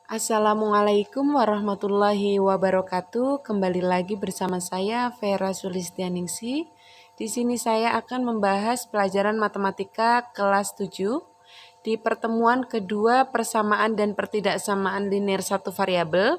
Assalamualaikum warahmatullahi wabarakatuh. Kembali lagi bersama saya Vera Sulistianingsih. Di sini saya akan membahas pelajaran matematika kelas 7 di pertemuan kedua persamaan dan pertidaksamaan linear satu variabel.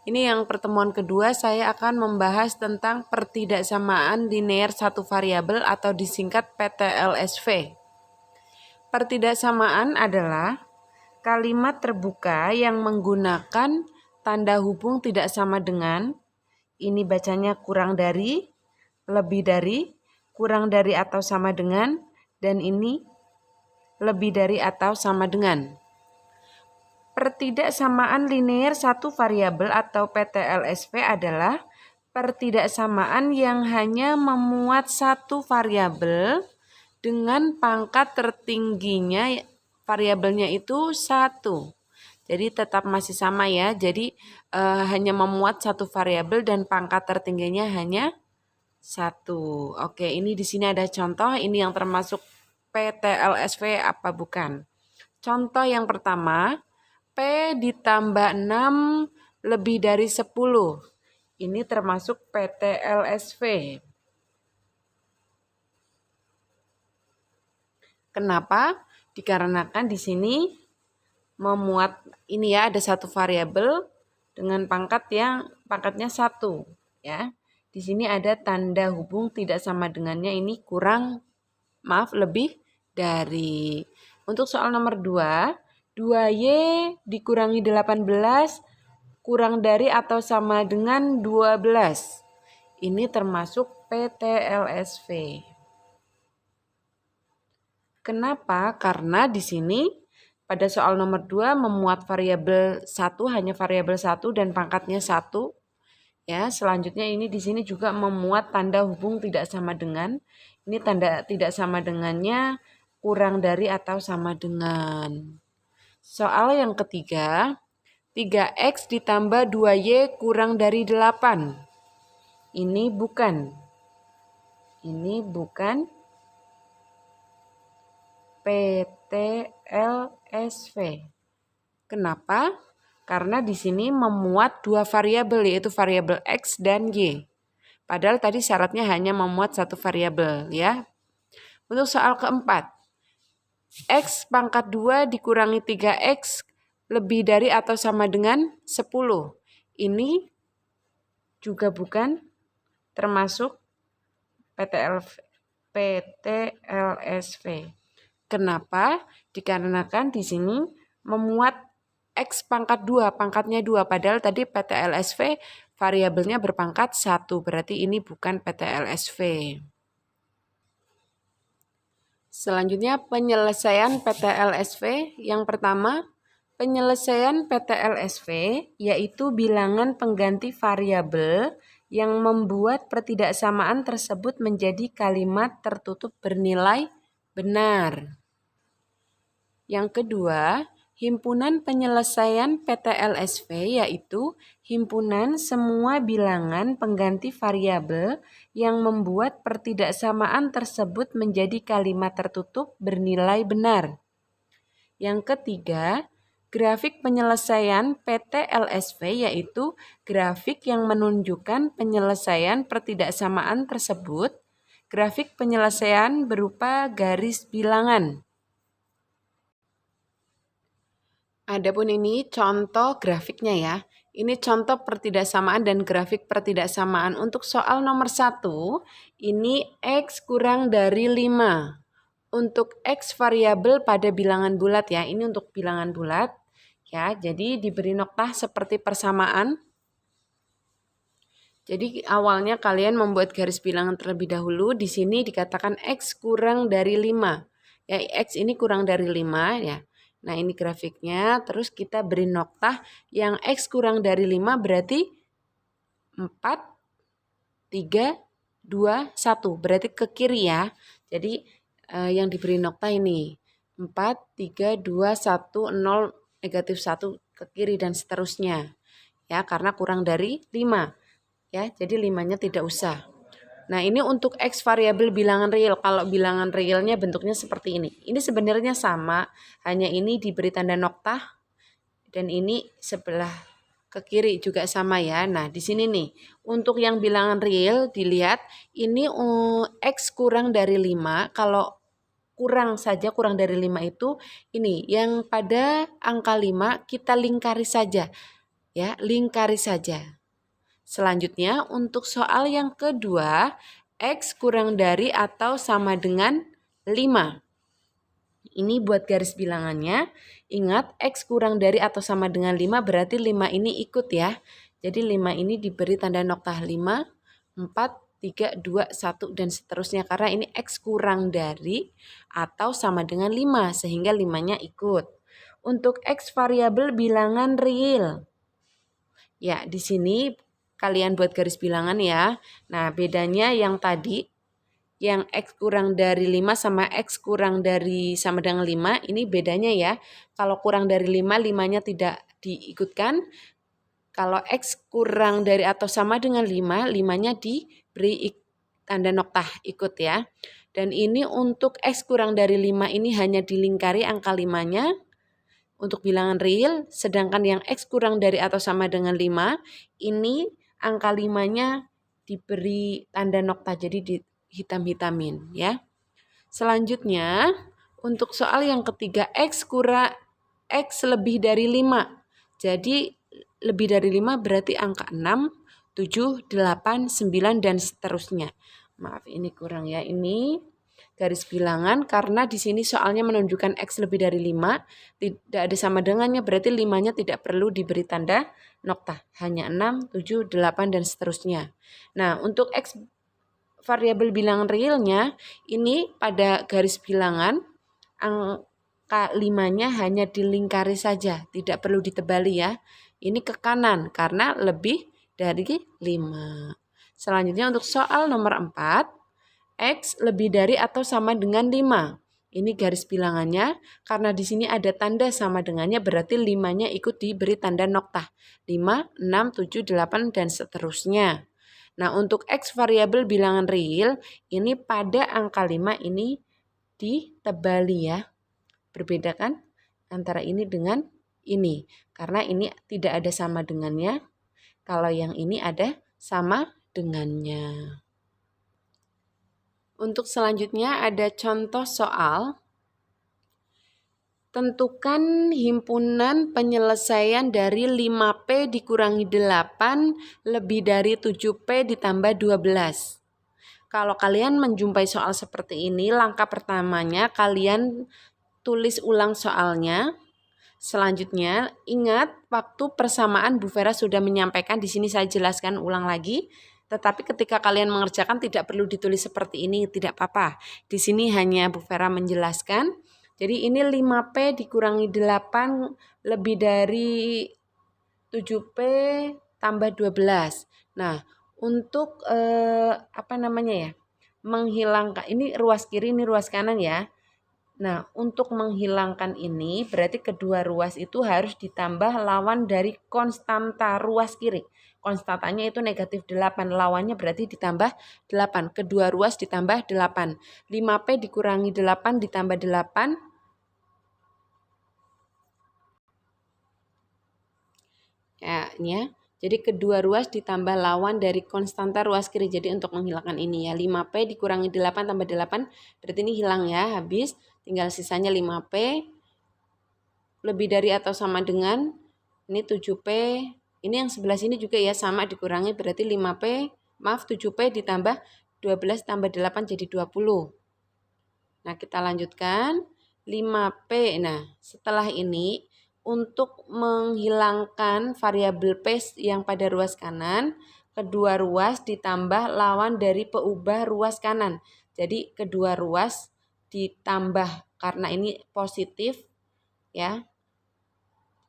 Ini yang pertemuan kedua saya akan membahas tentang pertidaksamaan linear satu variabel atau disingkat PTLSV. Pertidaksamaan adalah kalimat terbuka yang menggunakan tanda hubung tidak sama dengan, ini bacanya kurang dari, lebih dari, kurang dari atau sama dengan, dan ini lebih dari atau sama dengan. Pertidaksamaan linear satu variabel atau PTLSV adalah pertidaksamaan yang hanya memuat satu variabel dengan pangkat tertingginya variabelnya itu 1. Jadi tetap masih sama ya. Jadi hanya memuat satu variabel dan pangkat tertingginya hanya 1. Oke, ini di sini ada contoh. Ini yang termasuk PTLSV apa bukan? Contoh yang pertama, P ditambah 6 lebih dari 10. Ini termasuk PTLSV. Kenapa? Dikarenakan di sini memuat ini ya, ada satu variabel dengan pangkatnya 1 ya. Di sini ada tanda hubung tidak sama dengannya, ini lebih dari. Untuk soal nomor 2, 2Y dikurangi 18 kurang dari atau sama dengan 12. Ini termasuk PTLSV. Kenapa? Karena di sini pada soal nomor 2 memuat variabel 1, hanya variabel 1 dan pangkatnya 1. Ya, selanjutnya ini di sini juga memuat tanda hubung tidak sama dengan. Ini tanda tidak sama dengannya kurang dari atau sama dengan. Soal yang ketiga, 3X ditambah 2Y kurang dari 8. Ini bukan PTLSV. Kenapa? Karena di sini memuat dua variabel, yaitu variabel X dan Y. Padahal tadi syaratnya hanya memuat satu variabel ya. Untuk soal keempat, X pangkat 2 dikurangi 3X lebih dari atau sama dengan 10. Ini juga bukan termasuk PTLSV. Kenapa? Dikarenakan di sini memuat X pangkat 2, pangkatnya 2. Padahal tadi PTLSV variabelnya berpangkat 1, berarti ini bukan PTLSV. Selanjutnya penyelesaian PTLSV. Yang pertama, penyelesaian PTLSV yaitu bilangan pengganti variabel yang membuat pertidaksamaan tersebut menjadi kalimat tertutup bernilai benar. Yang kedua, himpunan penyelesaian PTLSV yaitu himpunan semua bilangan pengganti variabel yang membuat pertidaksamaan tersebut menjadi kalimat tertutup bernilai benar. Yang ketiga, grafik penyelesaian PTLSV yaitu grafik yang menunjukkan penyelesaian pertidaksamaan tersebut. Grafik penyelesaian berupa garis bilangan. Adapun ini contoh grafiknya ya. Ini contoh pertidaksamaan dan grafik pertidaksamaan. Untuk soal nomor 1, ini X kurang dari 5. Untuk X variabel pada bilangan bulat ya. Ini untuk bilangan bulat. Ya, jadi diberi noktah seperti persamaan. Jadi awalnya kalian membuat garis bilangan terlebih dahulu. Di sini dikatakan X kurang dari 5. Ya, X ini kurang dari 5 ya. Nah, ini grafiknya. Terus kita beri noktah yang X kurang dari 5 berarti 4, 3, 2, 1. Berarti ke kiri ya. Jadi yang diberi noktah ini 4, 3, 2, 1, 0, negatif 1 ke kiri dan seterusnya. Ya, karena kurang dari 5. Ya, jadi 5-nya tidak usah. Nah, ini untuk X variabel bilangan real. Kalau bilangan realnya bentuknya seperti ini. Ini sebenarnya sama, hanya ini diberi tanda noktah Dan ini sebelah ke kiri juga sama ya. Nah, di sini nih, untuk yang bilangan real dilihat ini X kurang dari 5. Kalau kurang dari 5 itu ini yang pada angka 5 kita lingkari saja. Ya, lingkari saja. Selanjutnya untuk soal yang kedua, X kurang dari atau sama dengan 5. Ini buat garis bilangannya, ingat X kurang dari atau sama dengan 5 berarti 5 ini ikut ya. Jadi 5 ini diberi tanda noktah 5, 4, 3, 2, 1 dan seterusnya. Karena ini X kurang dari atau sama dengan 5 sehingga 5-nya ikut. Untuk X variabel bilangan real. Ya, di sini kalian buat garis bilangan ya. Nah, bedanya yang tadi, yang X kurang dari 5 sama X kurang dari sama dengan 5, ini bedanya ya. Kalau kurang dari 5, 5-nya tidak diikutkan. Kalau X kurang dari atau sama dengan 5, 5-nya diberi tanda noktah ikut ya. Dan ini untuk X kurang dari 5 ini hanya dilingkari angka 5-nya. Untuk bilangan real, sedangkan yang X kurang dari atau sama dengan 5, ini angka 5-nya diberi tanda nokta, jadi dihitam-hitamin ya. Selanjutnya, untuk soal yang ketiga, X lebih dari 5. Jadi, lebih dari 5 berarti angka 6, 7, 8, 9, dan seterusnya. Maaf, ini kurang ya, ini garis bilangan karena di sini soalnya menunjukkan X lebih dari 5, tidak ada sama dengannya berarti 5-nya tidak perlu diberi tanda nokta, hanya 6, 7, 8 dan seterusnya. Nah, untuk X variabel bilangan realnya ini pada garis bilangan angka 5-nya hanya dilingkari saja, tidak perlu ditebali ya. Ini ke kanan karena lebih dari 5. Selanjutnya untuk soal nomor 4, X lebih dari atau sama dengan 5. Ini garis bilangannya, karena di sini ada tanda sama dengannya berarti 5-nya ikut diberi tanda noktah. 5, 6, 7, 8, dan seterusnya. Nah, untuk X variabel bilangan real, ini pada angka 5 ini ditebali ya. Berbeda kan antara ini dengan ini. Karena ini tidak ada sama dengannya. Kalau yang ini ada sama dengannya. Untuk selanjutnya ada contoh soal. Tentukan himpunan penyelesaian dari 5P dikurangi 8 lebih dari 7P ditambah 12. Kalau kalian menjumpai soal seperti ini, langkah pertamanya kalian tulis ulang soalnya. Selanjutnya, ingat waktu persamaan Bu Vera sudah menyampaikan, di sini saya jelaskan ulang lagi. Tetapi ketika kalian mengerjakan tidak perlu ditulis seperti ini, tidak apa-apa. Di sini hanya Bu Vera menjelaskan. Jadi ini 5P dikurangi 8 lebih dari 7P tambah 12. Nah, untuk menghilangkan, ini ruas kiri, ini ruas kanan ya. Nah, untuk menghilangkan ini berarti kedua ruas itu harus ditambah lawan dari konstanta ruas kiri. Konstantanya itu negatif 8, lawannya berarti ditambah 8. Kedua ruas ditambah 8. 5P dikurangi 8 ditambah 8. Ya, ini ya. Jadi kedua ruas ditambah lawan dari konstanta ruas kiri. Jadi untuk menghilangkan ini ya, 5P dikurangi 8 tambah 8, berarti ini hilang ya, habis. Tinggal sisanya 5P lebih dari atau sama dengan, ini 7P, ini yang sebelah sini juga ya sama dikurangi, berarti 7P ditambah 12 tambah 8 jadi 20. Nah, kita lanjutkan, 5P, nah setelah ini, untuk menghilangkan variabel P yang pada ruas kanan, kedua ruas ditambah lawan dari peubah ruas kanan. Jadi kedua ruas ditambah karena ini positif ya.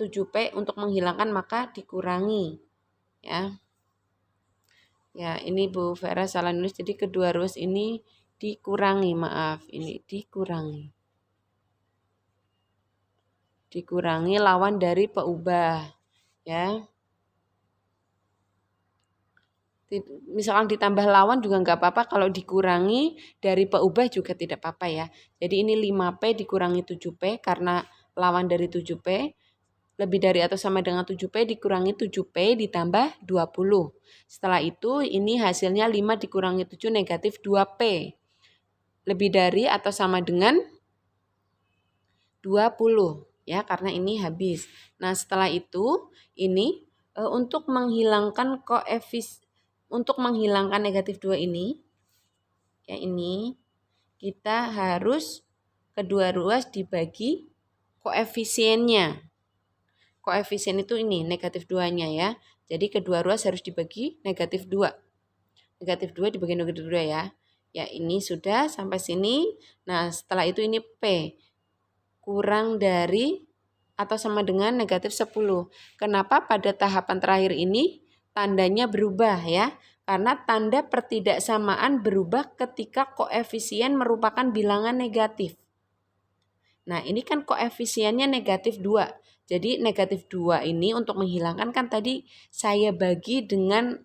7P untuk menghilangkan maka dikurangi ya. Ya, ini Bu Vera salah nulis, jadi kedua ruas ini dikurangi, maaf, ini dikurangi. Dikurangi lawan dari peubah ya. Misalkan ditambah lawan juga nggak apa-apa, kalau dikurangi dari peubah juga tidak apa-apa ya. Jadi ini 5P dikurangi 7P karena lawan dari 7P. lebih dari atau sama dengan 7P dikurangi 7P ditambah 20. Setelah itu ini hasilnya 5 dikurangi 7 negatif 2P. Lebih dari atau sama dengan 20 ya, karena ini habis. Nah, setelah itu ini untuk menghilangkan untuk menghilangkan negatif 2 ini ya, ini kita harus kedua ruas dibagi koefisiennya. Koefisien itu ini negatif 2-nya ya. Jadi kedua ruas harus dibagi negatif 2. Negatif 2 dibagi negatif 2 ya. Ya, ini sudah sampai sini. Nah, setelah itu ini P kurang dari atau sama dengan negatif 10. Kenapa pada tahapan terakhir ini tandanya berubah ya? Karena tanda pertidaksamaan berubah ketika koefisien merupakan bilangan negatif. Nah, ini kan koefisiennya negatif 2. Jadi negatif 2 ini untuk menghilangkan kan tadi saya bagi dengan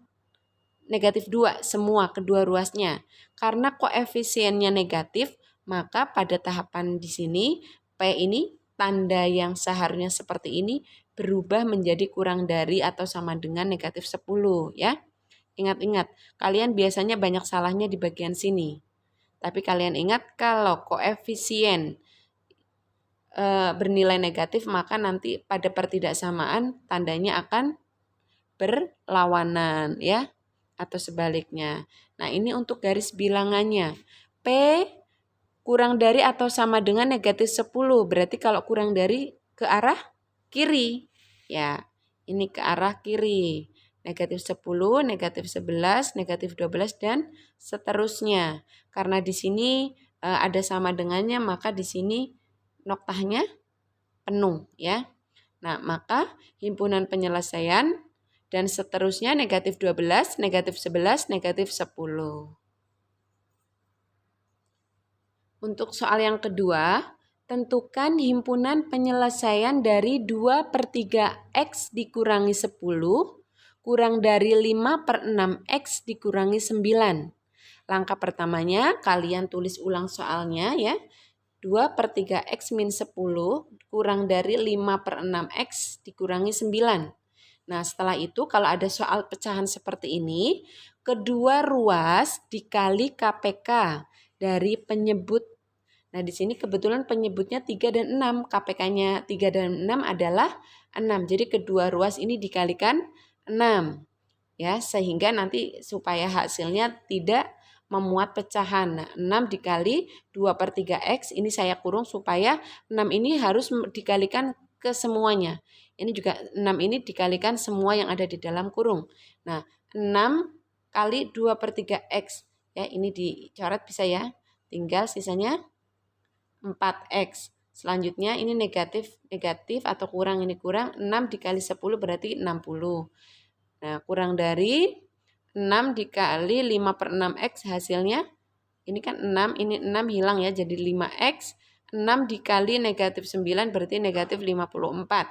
negatif 2 semua kedua ruasnya. Karena koefisiennya negatif, maka pada tahapan di sini P ini tanda yang seharusnya seperti ini berubah menjadi kurang dari atau sama dengan negatif 10 ya. Ingat-ingat, kalian biasanya banyak salahnya di bagian sini. Tapi kalian ingat kalau koefisien bernilai negatif maka nanti pada pertidaksamaan tandanya akan berlawanan ya, atau sebaliknya. Nah, ini untuk garis bilangannya. P kurang dari atau sama dengan negatif 10. Berarti kalau kurang dari ke arah kiri. Ya, ini ke arah kiri. Negatif 10, negatif 11, negatif 12, dan seterusnya. Karena di sini ada sama dengannya, maka di sini noktahnya penuh ya. Nah, maka himpunan penyelesaian dan seterusnya negatif 12, negatif 11, negatif 10. Untuk soal yang kedua, tentukan himpunan penyelesaian dari 2/3 X dikurangi 10 kurang dari 5/6 X dikurangi 9. Langkah pertamanya kalian tulis ulang soalnya ya. 2/3 X min 10 kurang dari 5/6 X dikurangi 9. Nah, setelah itu kalau ada soal pecahan seperti ini, kedua ruas dikali KPK dari penyebut. Nah, di sini kebetulan penyebutnya 3 dan 6. KPK-nya 3 dan 6 adalah 6. Jadi kedua ruas ini dikalikan 6. Ya, sehingga nanti supaya hasilnya tidak memuat pecahan. Nah, 6 dikali 2/3 X ini saya kurung supaya 6 ini harus dikalikan ke semuanya. Ini juga 6 ini dikalikan semua yang ada di dalam kurung. Nah, 6 kali 2/3 X. Ya, ini dicoret bisa ya. Tinggal sisanya 4X. Selanjutnya ini negatif atau kurang, ini kurang. 6 dikali 10 berarti 60. Nah, kurang dari 6 dikali 5/6X hasilnya. Ini kan 6, ini 6 hilang ya jadi 5X. 6 dikali negatif 9 berarti negatif 54.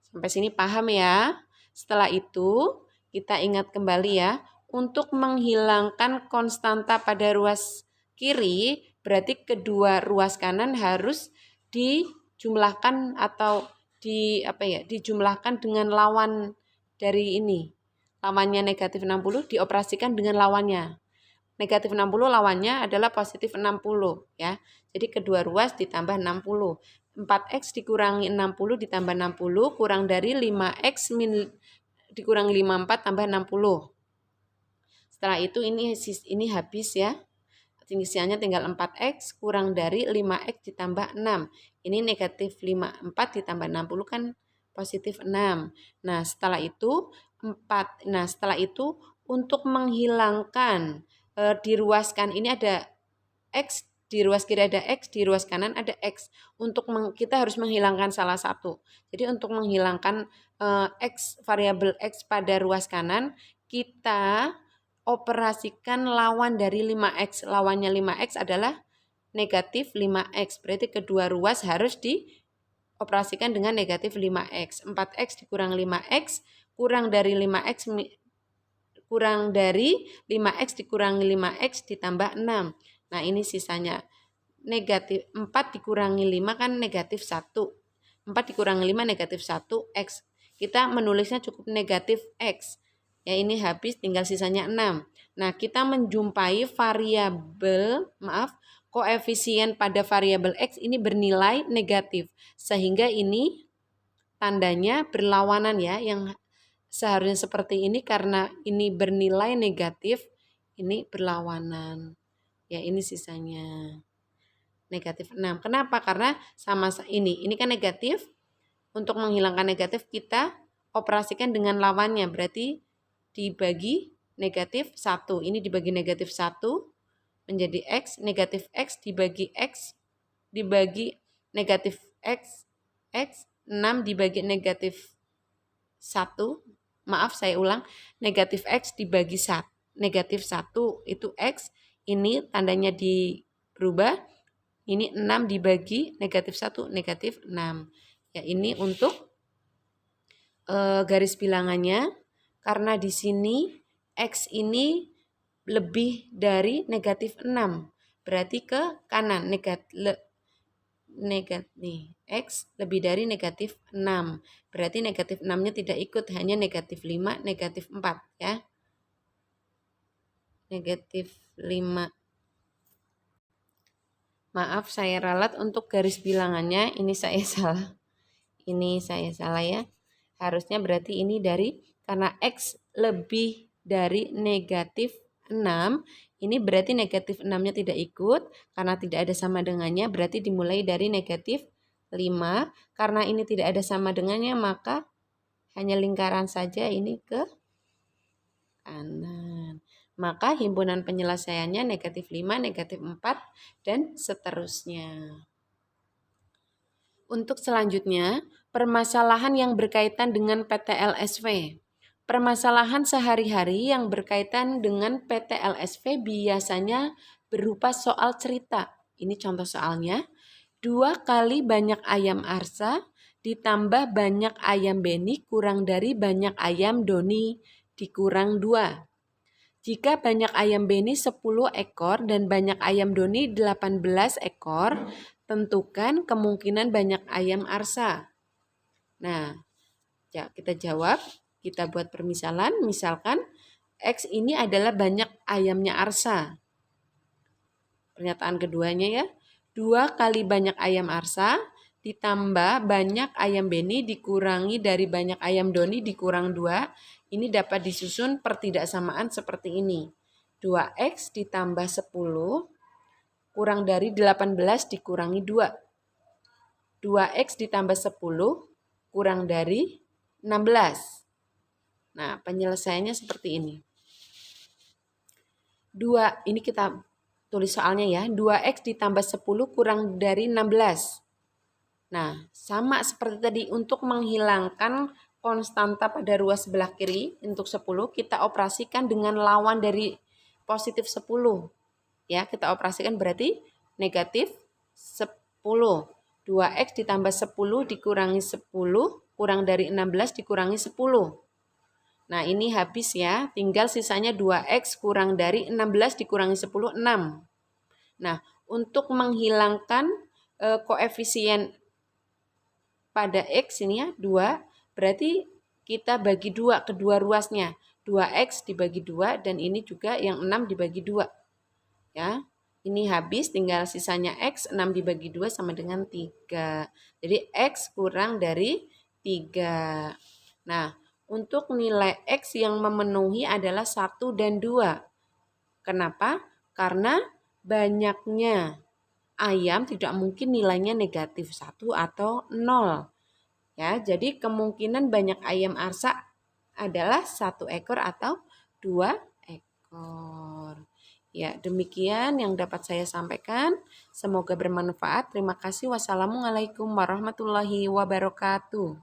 Sampai sini paham ya? Setelah itu kita ingat kembali ya. Untuk menghilangkan konstanta pada ruas kiri berarti kedua ruas kanan harus dijumlahkan atau dijumlahkan dengan lawan dari ini. Lawannya negatif 60 dioperasikan dengan lawannya. Negatif 60 lawannya adalah positif 60 ya. Jadi kedua ruas ditambah 60. 4X dikurangi 60 ditambah 60 kurang dari 5X dikurangi 54 tambah 60. Setelah itu ini habis ya. Sisinya tinggal 4X kurang dari 5X ditambah 6. Ini negatif 54 ditambah 60 kan positif 6. Nah, setelah itu untuk menghilangkan diruaskan ini ada X, di ruas kiri ada X, di ruas kanan ada X. Kita harus menghilangkan salah satu. Jadi untuk menghilangkan variabel X pada ruas kanan, kita operasikan lawan dari 5X. Lawannya 5X adalah negatif 5X. Berarti kedua ruas harus dioperasikan dengan negatif 5X. 4X dikurang 5X kurang dari 5X dikurangi 5X ditambah 6. Nah, ini sisanya negatif 4 dikurangi 5 kan negatif 1. 4 dikurangi 5 negatif 1 X. Kita menulisnya cukup negatif X. Ya ini habis tinggal sisanya 6. Nah kita menjumpai koefisien pada variabel X ini bernilai negatif. Sehingga ini tandanya berlawanan ya, yang seharusnya seperti ini karena ini bernilai negatif, ini berlawanan. Ya ini sisanya negatif 6. Kenapa? Karena sama ini kan negatif. Untuk menghilangkan negatif kita operasikan dengan lawannya, berarti dibagi negatif 1. Ini dibagi negatif 1 menjadi X, negatif X dibagi negatif X, 6 dibagi negatif 1, maaf saya ulang, negatif X dibagi 1, negatif 1 itu X, ini tandanya dirubah, ini 6 dibagi negatif 1, negatif 6. Ya ini untuk garis bilangannya, karena di sini X ini lebih dari negatif 6, berarti ke kanan, X lebih dari negatif 6. Berarti negatif 6-nya tidak ikut, hanya negatif 5, negatif 4 ya. Negatif 5. Maaf saya ralat untuk garis bilangannya, ini saya salah. Ini saya salah ya. Harusnya berarti ini karena X lebih dari negatif 6, ini berarti negatif 6-nya tidak ikut, karena tidak ada sama dengannya, berarti dimulai dari negatif 5. Karena ini tidak ada sama dengannya, maka hanya lingkaran saja ini ke kanan. Maka himpunan penyelesaiannya negatif 5, negatif 4, dan seterusnya. Untuk selanjutnya, permasalahan yang berkaitan dengan PTLSV. Permasalahan sehari-hari yang berkaitan dengan PTLSV biasanya berupa soal cerita. Ini contoh soalnya. 2 kali banyak ayam Arsa ditambah banyak ayam Beni kurang dari banyak ayam Doni dikurang 2. Jika banyak ayam Beni 10 ekor dan banyak ayam Doni 18 ekor, tentukan kemungkinan banyak ayam Arsa. Nah, ya kita jawab, kita buat permisalan, misalkan X ini adalah banyak ayamnya Arsa. Pernyataan keduanya ya, 2 kali banyak ayam Arsa ditambah banyak ayam Beni dikurangi dari banyak ayam Doni dikurang 2. Ini dapat disusun pertidaksamaan seperti ini. 2X ditambah 10 kurang dari 18 dikurangi 2. 2X ditambah 10 kurang dari 16. Nah, penyelesaiannya seperti ini. 2, ini kita tulis soalnya ya. 2X ditambah 10 kurang dari 16. Nah, sama seperti tadi, untuk menghilangkan konstanta pada ruas sebelah kiri untuk 10, kita operasikan dengan lawan dari positif 10. Ya, kita operasikan berarti negatif 10. 2X ditambah 10 dikurangi 10 kurang dari 16 dikurangi 10. Nah ini habis ya, tinggal sisanya 2X kurang dari 16 dikurangi 10, 6. Nah untuk menghilangkan koefisien pada X ini ya, 2, berarti kita bagi 2 kedua ruasnya. 2X dibagi 2 dan ini juga yang 6 dibagi 2. Ya, ini habis, tinggal sisanya X, 6 dibagi 2 sama dengan 3. Jadi X kurang dari 3. Nah, untuk nilai X yang memenuhi adalah 1 dan 2. Kenapa? Karena banyaknya ayam tidak mungkin nilainya negatif 1 atau 0. Ya, jadi kemungkinan banyak ayam Arsa adalah 1 ekor atau 2 ekor. Ya, demikian yang dapat saya sampaikan. Semoga bermanfaat. Terima kasih. Wassalamualaikum warahmatullahi wabarakatuh.